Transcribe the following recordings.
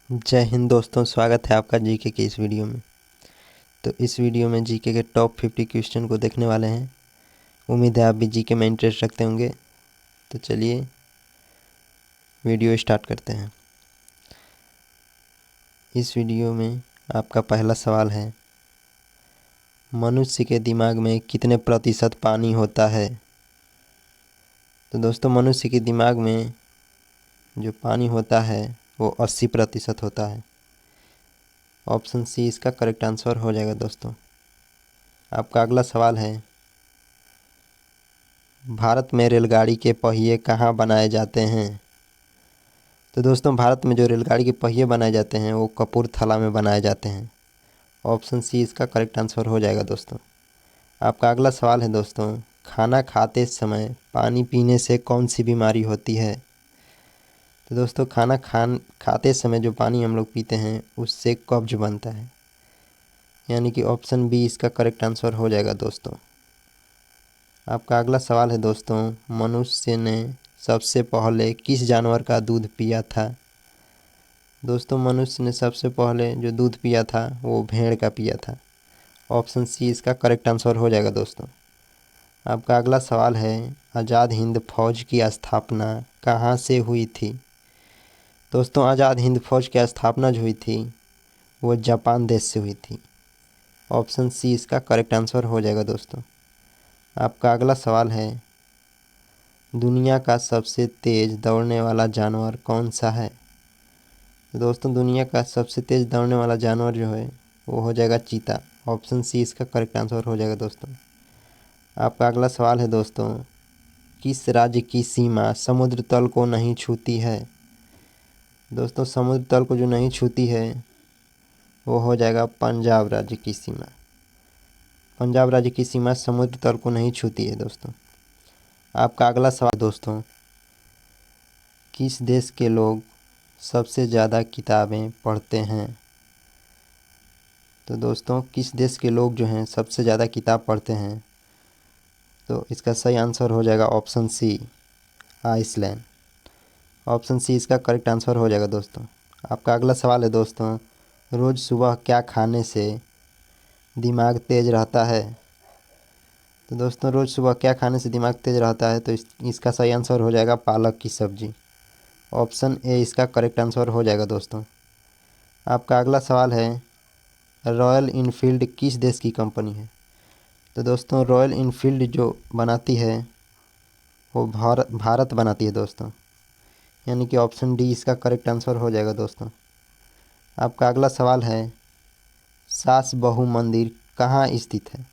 जय हिंद दोस्तों, स्वागत है आपका जीके के इस वीडियो में। तो इस वीडियो में जीके के टॉप 50 क्वेश्चन को देखने वाले हैं। उम्मीद है आप भी जीके में इंटरेस्ट रखते होंगे। तो चलिए वीडियो स्टार्ट करते हैं। इस वीडियो में आपका पहला सवाल है, मनुष्य के दिमाग में कितने प्रतिशत पानी होता है? तो दोस्तों, मनुष्य के दिमाग में जो पानी होता है वो 80% होता है। ऑप्शन सी इसका करेक्ट आंसर हो जाएगा। दोस्तों, आपका अगला सवाल है, भारत में रेलगाड़ी के पहिए कहाँ बनाए जाते हैं? तो दोस्तों, भारत में जो रेलगाड़ी के पहिए बनाए जाते हैं वो कपूरथला में बनाए जाते हैं। ऑप्शन सी इसका करेक्ट आंसर हो जाएगा। दोस्तों, आपका अगला सवाल है, दोस्तों, खाना खाते समय पानी पीने से कौन सी बीमारी होती है? तो दोस्तों, खाते समय जो पानी हम लोग पीते हैं उससे कब्ज बनता है, यानी कि ऑप्शन बी इसका करेक्ट आंसर हो जाएगा। दोस्तों, आपका अगला सवाल है, दोस्तों, मनुष्य ने सबसे पहले किस जानवर का दूध पिया था? दोस्तों, मनुष्य ने सबसे पहले जो दूध पिया था वो भेड़ का पिया था। ऑप्शन सी इसका करेक्ट आंसर हो जाएगा। दोस्तों, आपका अगला सवाल है, आज़ाद हिंद फौज की स्थापना कहाँ से हुई थी? दोस्तों, आज़ाद हिंद फौज की स्थापना जो हुई थी वो जापान देश से हुई थी। ऑप्शन सी इसका करेक्ट आंसर हो जाएगा। दोस्तों, आपका अगला सवाल है, दुनिया का सबसे तेज़ दौड़ने वाला जानवर कौन सा है? तो दोस्तों, दुनिया का सबसे तेज़ दौड़ने वाला जानवर जो है वो हो जाएगा चीता। ऑप्शन सी इसका करेक्ट आंसर हो जाएगा। दोस्तों, आपका अगला सवाल है, दोस्तों, किस राज्य की सीमा समुद्र तल को नहीं छूती है? दोस्तों, समुद्र तल को जो नहीं छूती है वो हो जाएगा पंजाब राज्य की सीमा। पंजाब राज्य की सीमा समुद्र तल को नहीं छूती है। दोस्तों, आपका अगला सवाल, दोस्तों, किस देश के लोग सबसे ज़्यादा किताबें पढ़ते हैं? तो दोस्तों, किस देश के लोग जो हैं सबसे ज़्यादा किताब पढ़ते हैं? तो इसका सही आंसर हो जाएगा option C, Iceland. Option C इसका करेक्ट आंसर हो जाएगा। दोस्तों, आपका अगला सवाल है, दोस्तों, रोज़ सुबह क्या खाने से दिमाग तेज़ रहता है? तो दोस्तों, रोज़ सुबह क्या खाने से दिमाग तेज़ रहता है? तो इसका सही आंसर हो जाएगा पालक की सब्ज़ी। ऑप्शन ए इसका करेक्ट आंसर हो जाएगा। दोस्तों, आपका अगला सवाल है, रॉयल इनफील्ड किस देश की कंपनी है? तो दोस्तों, रॉयल इनफील्ड जो बनाती है वो भारत बनाती है। दोस्तों, यानी कि ऑप्शन डी इसका करेक्ट आंसर हो जाएगा। दोस्तों, आपका अगला सवाल है, सास बहू मंदिर कहाँ स्थित है?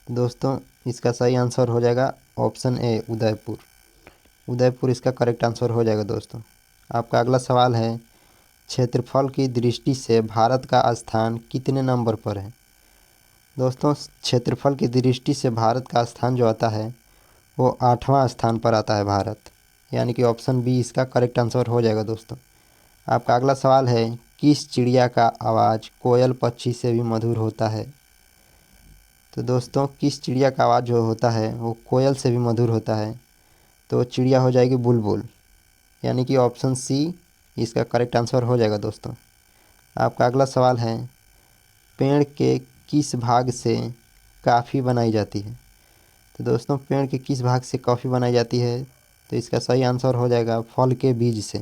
दोस्तों, इसका सही आंसर हो जाएगा ऑप्शन ए, उदयपुर। उदयपुर इसका करेक्ट आंसर हो जाएगा। दोस्तों, आपका अगला सवाल है, क्षेत्रफल की दृष्टि से भारत का स्थान कितने नंबर पर है? दोस्तों, क्षेत्रफल की दृष्टि से भारत का स्थान जो आता है वो 8वां स्थान पर आता है भारत, यानी कि ऑप्शन बी इसका करेक्ट आंसर हो जाएगा। दोस्तों, आपका अगला सवाल है, किस चिड़िया का आवाज़ कोयल पक्षी से भी मधुर होता है? तो दोस्तों, किस चिड़िया का आवाज़ जो होता है वो कोयल से भी मधुर होता है? तो चिड़िया हो जाएगी बुलबुल, यानी कि ऑप्शन सी इसका करेक्ट आंसर हो जाएगा। दोस्तों, आपका अगला सवाल है, पेड़ के किस भाग से कॉफ़ी बनाई जाती है? तो दोस्तों, पेड़ के किस भाग से कॉफ़ी बनाई जाती है? तो इसका सही आंसर हो जाएगा फल के बीज से,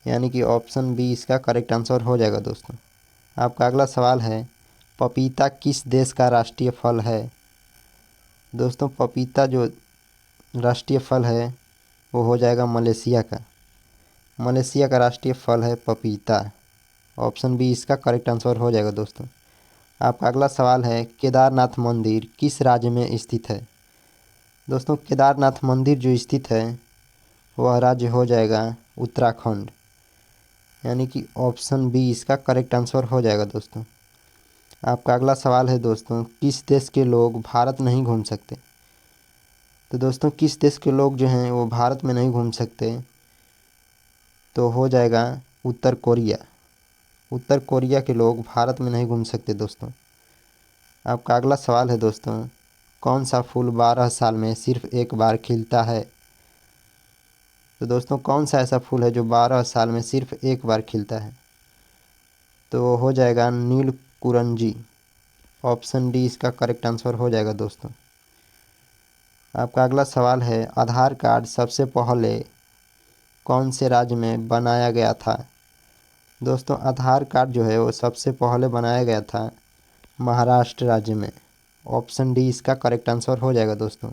यानी कि ऑप्शन बी इसका करेक्ट आंसर हो जाएगा। दोस्तों, आपका अगला सवाल है, पपीता किस देश का राष्ट्रीय फल है? दोस्तों, पपीता जो राष्ट्रीय फल है वो हो जाएगा मलेशिया का। मलेशिया का राष्ट्रीय फल है पपीता। ऑप्शन बी इसका करेक्ट आंसर हो जाएगा। दोस्तों, आपका अगला सवाल है, केदारनाथ मंदिर किस राज्य में स्थित है? दोस्तों, केदारनाथ मंदिर जो स्थित है वह राज्य हो जाएगा उत्तराखंड, यानी कि ऑप्शन बी इसका करेक्ट आंसर हो जाएगा। दोस्तों, आपका अगला सवाल है, दोस्तों, किस देश के लोग भारत नहीं घूम सकते? तो दोस्तों, किस देश के लोग जो हैं वो भारत में नहीं घूम सकते? तो हो जाएगा उत्तर कोरिया। उत्तर कोरिया के लोग भारत में नहीं घूम सकते। दोस्तों, आपका अगला सवाल है, दोस्तों, कौन सा फूल 12 साल में सिर्फ एक बार खिलता है? तो दोस्तों, कौन सा ऐसा फूल है जो 12 साल में सिर्फ एक बार खिलता है? तो हो जाएगा नीलकुरंजी। ऑप्शन डी इसका करेक्ट आंसर हो जाएगा दोस्तों। आपका अगला सवाल है, आधार कार्ड सबसे पहले कौन से राज्य में बनाया गया था? दोस्तों आधार कार्ड जो है वो सबसे पहले बनाया गया था महाराष्ट्र राज्य में। ऑप्शन डी इसका करेक्ट आंसर हो जाएगा दोस्तों।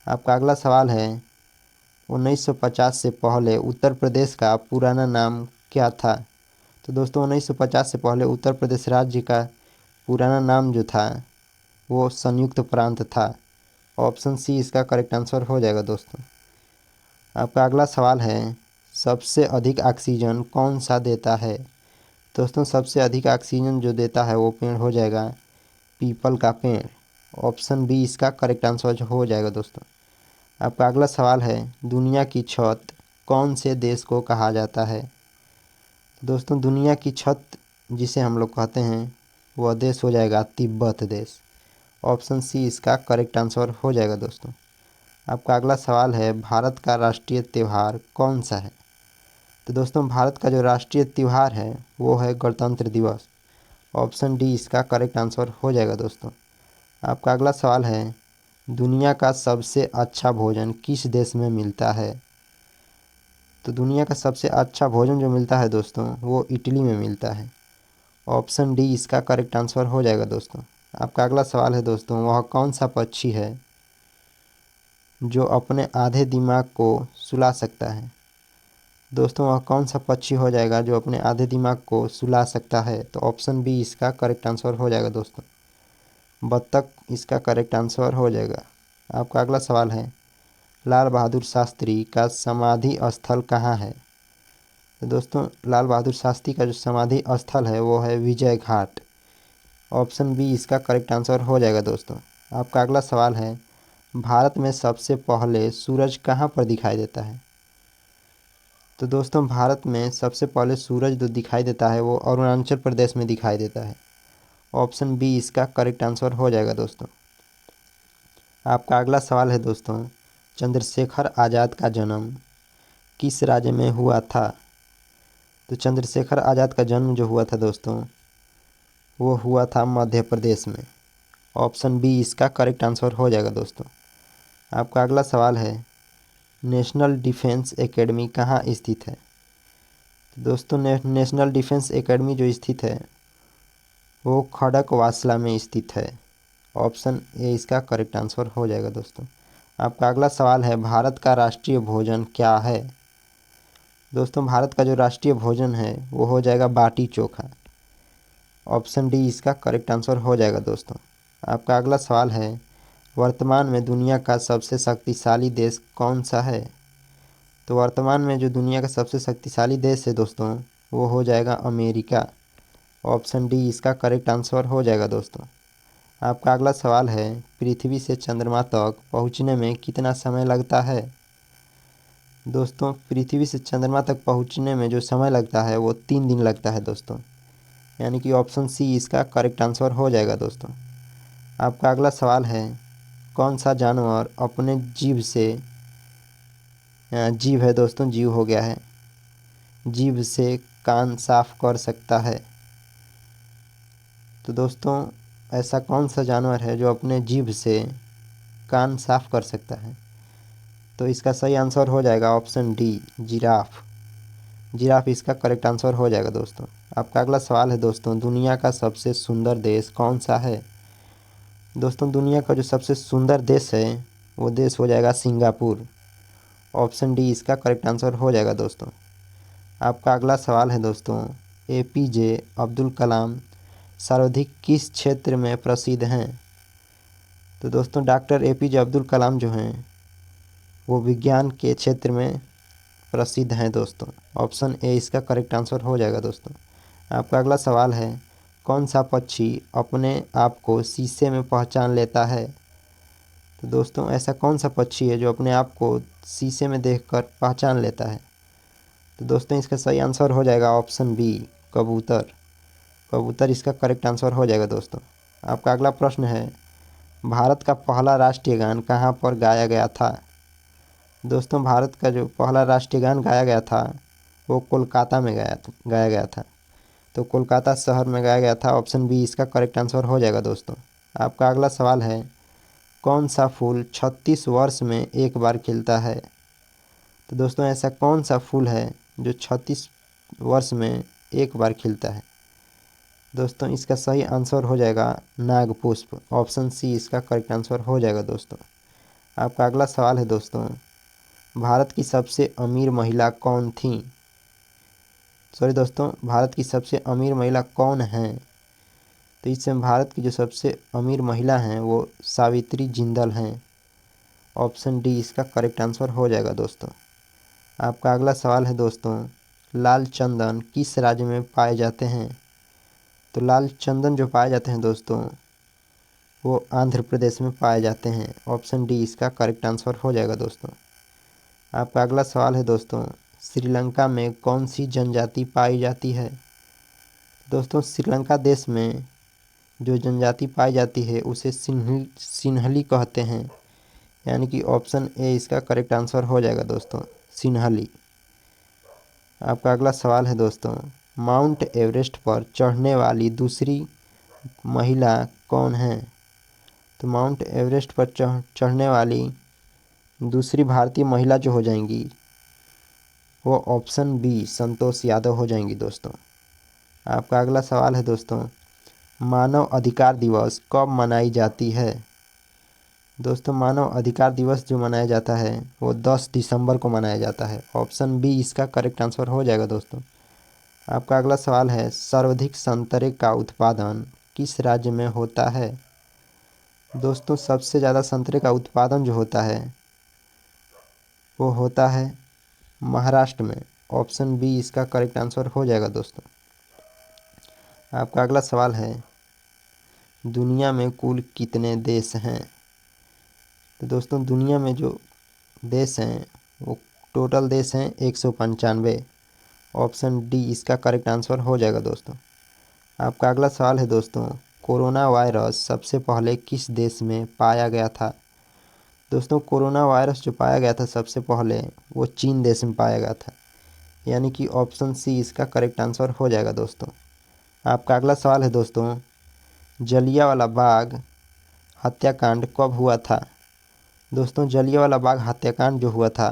आपका अगला सवाल है, 1950 से पहले उत्तर प्रदेश का पुराना नाम क्या था? तो दोस्तों 1950 से पहले उत्तर प्रदेश राज्य का पुराना नाम जो था वो संयुक्त प्रांत था। ऑप्शन सी इसका करेक्ट आंसर हो जाएगा दोस्तों। आपका अगला सवाल है, सबसे अधिक ऑक्सीजन कौन सा देता है? दोस्तों सबसे अधिक ऑक्सीजन जो देता है वो पेड़ हो जाएगा पीपल का पेड़। ऑप्शन बी इसका करेक्ट आंसर हो जाएगा दोस्तों। आपका अगला सवाल है, दुनिया की छत कौन से देश को कहा जाता है? दोस्तों दुनिया की छत जिसे हम लोग कहते हैं वह देश हो जाएगा तिब्बत देश। ऑप्शन सी इसका करेक्ट आंसर हो जाएगा दोस्तों। आपका अगला सवाल है, भारत का राष्ट्रीय त्यौहार कौन सा है? तो दोस्तों भारत का जो राष्ट्रीय त्यौहार है वो है गणतंत्र दिवस। ऑप्शन डी इसका करेक्ट आंसर हो जाएगा दोस्तों। आपका अगला सवाल है, दुनिया का सबसे अच्छा भोजन किस देश में मिलता है? तो दुनिया का सबसे अच्छा भोजन जो मिलता है दोस्तों वो इटली में मिलता है। ऑप्शन डी इसका करेक्ट आंसर हो जाएगा दोस्तों। आपका अगला सवाल है दोस्तों, वह कौन सा पक्षी है जो अपने आधे दिमाग को सुला सकता है? दोस्तों वह कौन सा पक्षी हो जाएगा जो अपने आधे दिमाग को सुला सकता है? तो ऑप्शन बी इसका करेक्ट आंसर हो जाएगा दोस्तों। बत्तख इसका करेक्ट आंसर हो जाएगा। आपका अगला सवाल है, लाल बहादुर शास्त्री का समाधि स्थल कहाँ है? तो दोस्तों लाल बहादुर शास्त्री का जो समाधि स्थल है वो है विजय घाट। ऑप्शन बी इसका करेक्ट आंसर हो जाएगा दोस्तों। आपका अगला सवाल है, भारत में सबसे पहले सूरज कहाँ पर दिखाई देता है? तो दोस्तों भारत में सबसे पहले सूरज जो दिखाई देता है वो अरुणाचल प्रदेश में दिखाई देता है। ऑप्शन बी इसका करेक्ट आंसर हो जाएगा दोस्तों। आपका अगला सवाल है दोस्तों, चंद्रशेखर आज़ाद का जन्म किस राज्य में हुआ था? तो चंद्रशेखर आज़ाद का जन्म जो हुआ था दोस्तों वो हुआ था मध्य प्रदेश में। ऑप्शन बी इसका करेक्ट आंसर हो जाएगा दोस्तों। आपका अगला सवाल है, नेशनल डिफेंस एकेडमी कहाँ स्थित है? दोस्तों नेशनल डिफेंस एकेडमी जो स्थित है वो खड़कवासला में स्थित है। ऑप्शन ए इसका करेक्ट आंसर हो जाएगा दोस्तों। आपका अगला सवाल है, भारत का राष्ट्रीय भोजन क्या है? दोस्तों भारत का जो राष्ट्रीय भोजन है वो हो जाएगा बाटी चोखा। ऑप्शन डी इसका करेक्ट आंसर हो जाएगा दोस्तों। आपका अगला सवाल है, वर्तमान में दुनिया का सबसे शक्तिशाली देश कौन सा है? तो वर्तमान में जो दुनिया का सबसे शक्तिशाली देश है दोस्तों वो हो जाएगा अमेरिका। ऑप्शन डी इसका करेक्ट आंसर हो जाएगा दोस्तों। आपका अगला सवाल है, पृथ्वी से चंद्रमा तक पहुंचने में कितना समय लगता है? दोस्तों पृथ्वी से चंद्रमा तक पहुंचने में जो समय लगता है वो 3 दिन लगता है दोस्तों। यानी कि ऑप्शन सी इसका करेक्ट आंसर हो जाएगा दोस्तों। आपका अगला सवाल है, कौन सा जानवर अपने जीभ से जीभ है दोस्तों, जीव हो गया है, जीभ से कान साफ कर सकता है? तो दोस्तों ऐसा कौन सा जानवर है जो अपने जीभ से कान साफ कर सकता है? तो इसका सही आंसर हो जाएगा ऑप्शन डी जिराफ। जिराफ इसका करेक्ट आंसर हो जाएगा दोस्तों। आपका अगला सवाल है दोस्तों, दुनिया का सबसे सुंदर देश कौन सा है? दोस्तों दुनिया का जो सबसे सुंदर देश है वो देश हो जाएगा सिंगापुर। ऑप्शन डी इसका करेक्ट आंसर हो जाएगा दोस्तों। आपका अगला सवाल है दोस्तों, एपीजे अब्दुल कलाम सर्वाधिक किस क्षेत्र में प्रसिद्ध हैं? तो दोस्तों डॉक्टर एपीजे अब्दुल कलाम जो हैं वो विज्ञान के क्षेत्र में प्रसिद्ध हैं दोस्तों। ऑप्शन ए इसका करेक्ट आंसर हो जाएगा दोस्तों। आपका अगला सवाल है, कौन सा पक्षी अपने आप को शीशे में पहचान लेता है? तो दोस्तों ऐसा कौन सा पक्षी है जो अपने आप को शीशे में देखकर पहचान लेता है? तो दोस्तों इसका सही आंसर हो जाएगा ऑप्शन बी कबूतर। कबूतर इसका करेक्ट आंसर हो जाएगा दोस्तों। आपका अगला प्रश्न है, भारत का पहला राष्ट्रीय गान कहाँ पर गाया गया था? दोस्तों भारत का जो पहला राष्ट्रीय गान गाया गया था वो कोलकाता में गाया गया था। तो कोलकाता शहर में गाया गया था। ऑप्शन बी इसका करेक्ट आंसर हो जाएगा दोस्तों। आपका अगला सवाल है, कौन सा फूल 36 वर्ष में एक बार खिलता है? तो दोस्तों ऐसा कौन सा फूल है जो 36 वर्ष में एक बार खिलता है? दोस्तों इसका सही आंसर हो जाएगा नागपुष्प। ऑप्शन सी इसका करेक्ट आंसर हो जाएगा दोस्तों। आपका अगला सवाल है दोस्तों, भारत की सबसे अमीर महिला कौन थी? सॉरी दोस्तों, भारत की सबसे अमीर महिला कौन है? तो इसमें भारत की जो सबसे अमीर महिला हैं वो सावित्री जिंदल हैं। ऑप्शन डी इसका करेक्ट आंसर हो जाएगा दोस्तों। आपका अगला सवाल है दोस्तों, लाल चंदन किस राज्य में पाए जाते हैं? तो लाल चंदन जो पाए जाते हैं दोस्तों वो आंध्र प्रदेश में पाए जाते हैं। ऑप्शन डी इसका करेक्ट आंसर हो जाएगा दोस्तों। आपका अगला सवाल है दोस्तों, श्रीलंका में कौन सी जनजाति पाई जाती है? दोस्तों श्रीलंका देश में जो जनजाति पाई जाती है उसे सिन्हली कहते हैं, यानी कि ऑप्शन ए इसका करेक्ट आंसर हो जाएगा दोस्तों, सिन्हली। आपका अगला सवाल है दोस्तों, माउंट एवरेस्ट पर चढ़ने वाली दूसरी महिला कौन है? तो माउंट एवरेस्ट पर चढ़ने वाली दूसरी भारतीय महिला जो हो जाएंगी वो ऑप्शन बी संतोष यादव हो जाएंगी दोस्तों। आपका अगला सवाल है दोस्तों, मानव अधिकार दिवस कब मनाई जाती है? दोस्तों मानव अधिकार दिवस जो मनाया जाता है वो 10 दिसंबर को मनाया जाता है। ऑप्शन बी इसका करेक्ट आंसर हो जाएगा दोस्तों। आपका अगला सवाल है, सर्वाधिक संतरे का उत्पादन किस राज्य में होता है? दोस्तों सबसे ज़्यादा संतरे का उत्पादन जो होता है वो होता है महाराष्ट्र में। ऑप्शन बी इसका करेक्ट आंसर हो जाएगा दोस्तों। आपका अगला सवाल है, दुनिया में कुल कितने देश हैं? तो दोस्तों दुनिया में जो देश हैं वो टोटल देश हैं 195। ऑप्शन डी इसका करेक्ट आंसर हो जाएगा दोस्तों। आपका अगला सवाल है दोस्तों, कोरोना वायरस सबसे पहले किस देश में पाया गया था? दोस्तों कोरोना वायरस जो पाया गया था सबसे पहले वो चीन देश में पाया गया था, यानी कि ऑप्शन सी इसका करेक्ट आंसर हो जाएगा दोस्तों। आपका अगला सवाल है दोस्तों, जलियांवाला बाग हत्याकांड कब हुआ था? दोस्तों जलियांवाला बाग हत्याकांड जो हुआ था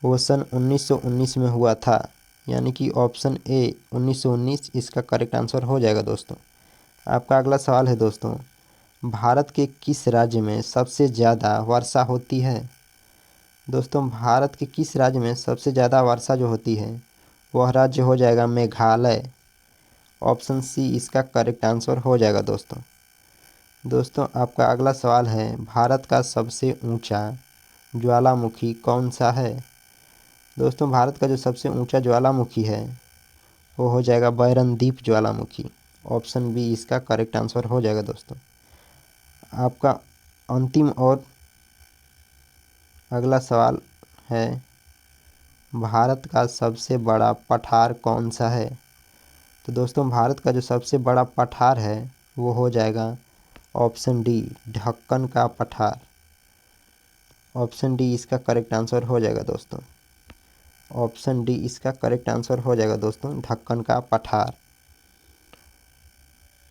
वो सन 1919 में हुआ था, यानी कि ऑप्शन ए 1919 इसका करेक्ट आंसर हो जाएगा दोस्तों। आपका अगला सवाल है दोस्तों, भारत के किस राज्य में सबसे ज़्यादा वर्षा होती है? दोस्तों भारत के किस राज्य में सबसे ज़्यादा वर्षा जो होती है वह राज्य हो जाएगा मेघालय। ऑप्शन सी इसका करेक्ट आंसर हो जाएगा दोस्तों। दोस्तों आपका अगला सवाल है, भारत का सबसे ऊंचा ज्वालामुखी कौन सा है? दोस्तों भारत का जो सबसे ऊंचा ज्वालामुखी है वो हो जाएगा बैरनदीप ज्वालामुखी। ऑप्शन बी इसका करेक्ट आंसर हो जाएगा दोस्तों। आपका अंतिम और अगला सवाल है, भारत का सबसे बड़ा पठार कौन सा है? तो दोस्तों भारत का जो सबसे बड़ा पठार है वो हो जाएगा ऑप्शन डी ढक्कन का पठार। ऑप्शन डी इसका करेक्ट आंसर हो जाएगा दोस्तों। ऑप्शन डी इसका करेक्ट आंसर हो जाएगा दोस्तों, ढक्कन का पठार।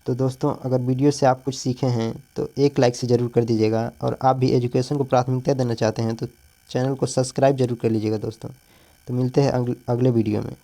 तो दोस्तों अगर वीडियो से आप कुछ सीखे हैं तो एक लाइक से ज़रूर कर दीजिएगा, और आप भी एजुकेशन को प्राथमिकता देना चाहते हैं तो चैनल को सब्सक्राइब जरूर कर लीजिएगा दोस्तों। तो मिलते हैं अगले वीडियो में।